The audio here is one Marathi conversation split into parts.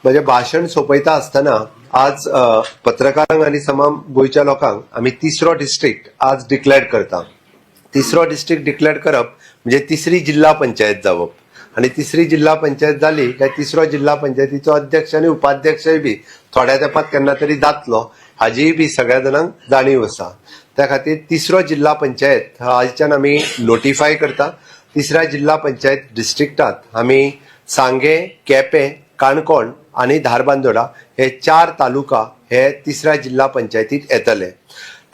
म्हणजे भाषण सोपयता आसतना आज पत्रकारांक आनी तमाम गोयच्या लोकांक आमी तिसरो डिस्ट्रिक्ट आज डिक्लेअर करता। तिसरो डिस्ट्रिक्ट डिक्लेअर करप म्हणजे तिसरी जिल्हा पंचायत जावप आणि तिसरी जिल्हा पंचायत जाली काय तिसरो जिल्हा पंचायतीचो अध्यक्ष आणि उपाध्यक्षय बी थोड्या तेंपात केन्ना तरी जातलो हाजीय बी सगळ्या जाणांक जाणीव आसा। त्या खातीर तिसरो जिल्हा पंचायत आजच्यान आमी नोटिफाय करता। तिसऱ्या जिल्हा पंचायत डिस्ट्रिक्टात आमी सांगे, केपें, काणकोण आणि धारबांदोडा हे 4 तालुका हे तिसऱ्या जिल्हा पंचायतीत येतले।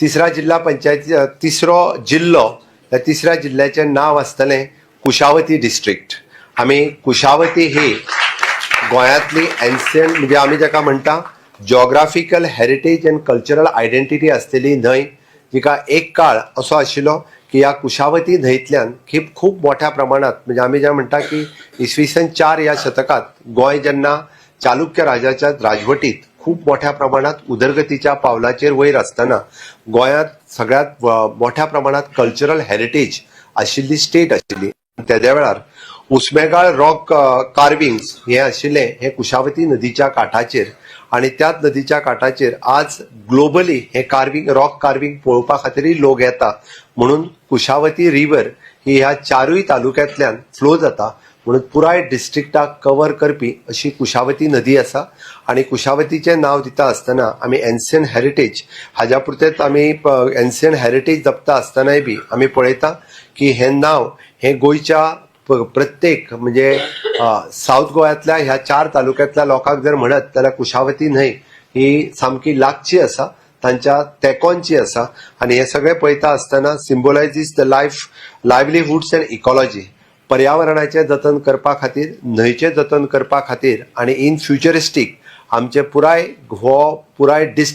तिसऱ्या जिल्हा पंचायती तिसरो जिल्लो या तिसऱ्या जिल्ह्याचे नाव आसतले कुशावती डिस्ट्रिक्ट। आमी कुशावती ही गोंयांतली एन्शियंट म्हणजे आमी जाका म्हणटा geographical heritage and cultural identity आसलेली न्हंय, जिका एक काळ असो आशिल्लो की या कुशावती न्हंयतल्यान खूप मोठ्या प्रमाणात म्हणजे आमी जे म्हणटा की इसवी सन 4 या शतकात गोंय जेन्ना चालुक्य राजाच्या राजवटीत खूप मोठ्या प्रमाणात उदरगतीच्या पावलाचेर वयर आसतना गोंयांत सगळ्यात मोठ्या प्रमाणात कल्चरल हेरिटेज आशिल्ली स्टेट आशिल्ली। त्याच्या वेळार उस्मेगाळ रॉक कार्विंग्स हे आशिल्ले हे कुशावती नदीच्या काठाचेर आणि त्याच नदीच्या काठाचेर आज ग्लोबली हे रॉक कार्विंग पळोवपा खातीरय लोक येता म्हणून कुशावती रिव्हर ही ह्या 4 तालुक्यांतल्यान फ्लो जाता म्हणून पुराय डिस्ट्रिक्टाक कव्हर करपी अशी कुशावती नदी आसा। आणि कुशावतीचे नाव दिता आसतना आमी एन्शियंट हेरिटेज हाज्या पुरतेच आमी एन्शियंट हेरिटेज जपता आसतनाय बी आमी पळयता की हे नाव हे गोंयच्या प्रत्येक म्हणजे साऊथ गोव्यातल्या ह्या 4 तालुक्यांतल्या लोकांक जर म्हणत जाल्यार कुशावती न्हंय ही सामकी लागची आसा, तांच्या तेकोनची आसा। आणि हे सगळे पळयता आसतना सिम्बोलायझीस द लायव्हलीहुड्स अँड इकॉलॉजी पर्यावरणाचे जतन करपा खातीर न्हंयचे जतन करपा खातीर आणि इन फ्युचरिस्टीक आमचे पुराय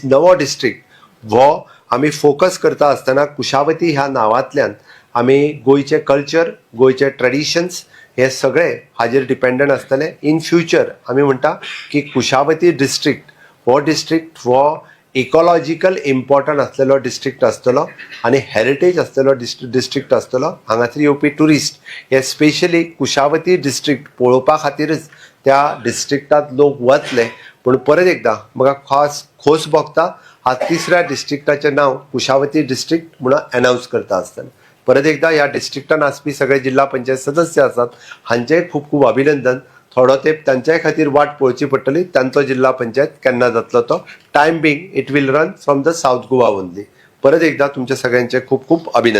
नवो डिस्ट्रिक्ट हो आमी फोकस करता आसतना कुशावती ह्या नावांतल्यान आमी गोंयचे कल्चर गोंयचे ट्रेडिशन्स हे सगळे हाजेर डिपेंडंट आसतले। इन फ्युचर आमी म्हणटा की कुशावती डिस्ट्रिक्ट हो इकॉलॉजिकल इम्पॉर्टंट आसलेलो डिस्ट्रिक्ट आसतलो आणि हेरिटेज आसलेलो डिस्ट्रिक्ट आसतलो। हांगासर येवपी टुरिस्ट हे स्पेशली कुशावती डिस्ट्रिक्ट पळोवपा खातीरच त्या डिस्ट्रिक्टात लोक वतले। पूण परत एकदा म्हाका खोस भोगता हा तिसऱ्या डिस्ट्रिक्टाचें नाव कुशावती डिस्ट्रिक्ट म्हणून अनाउन्स करता आसतना परत एकदा ह्या डिस्ट्रिक्टान आसपी सगळे जिल्हा पंचायत सदस्य आसात हांचेय खूप अभिनंदन। थोडो तेंप तांच्याय खातीर वाट पळोवची पडटली, तांचो जिल्हा पंचायत केन्ना जातलो तो time being it will run from the south Goa only. परत एकदा तुमच्या सगळ्यांचे खूप अभिनंदन।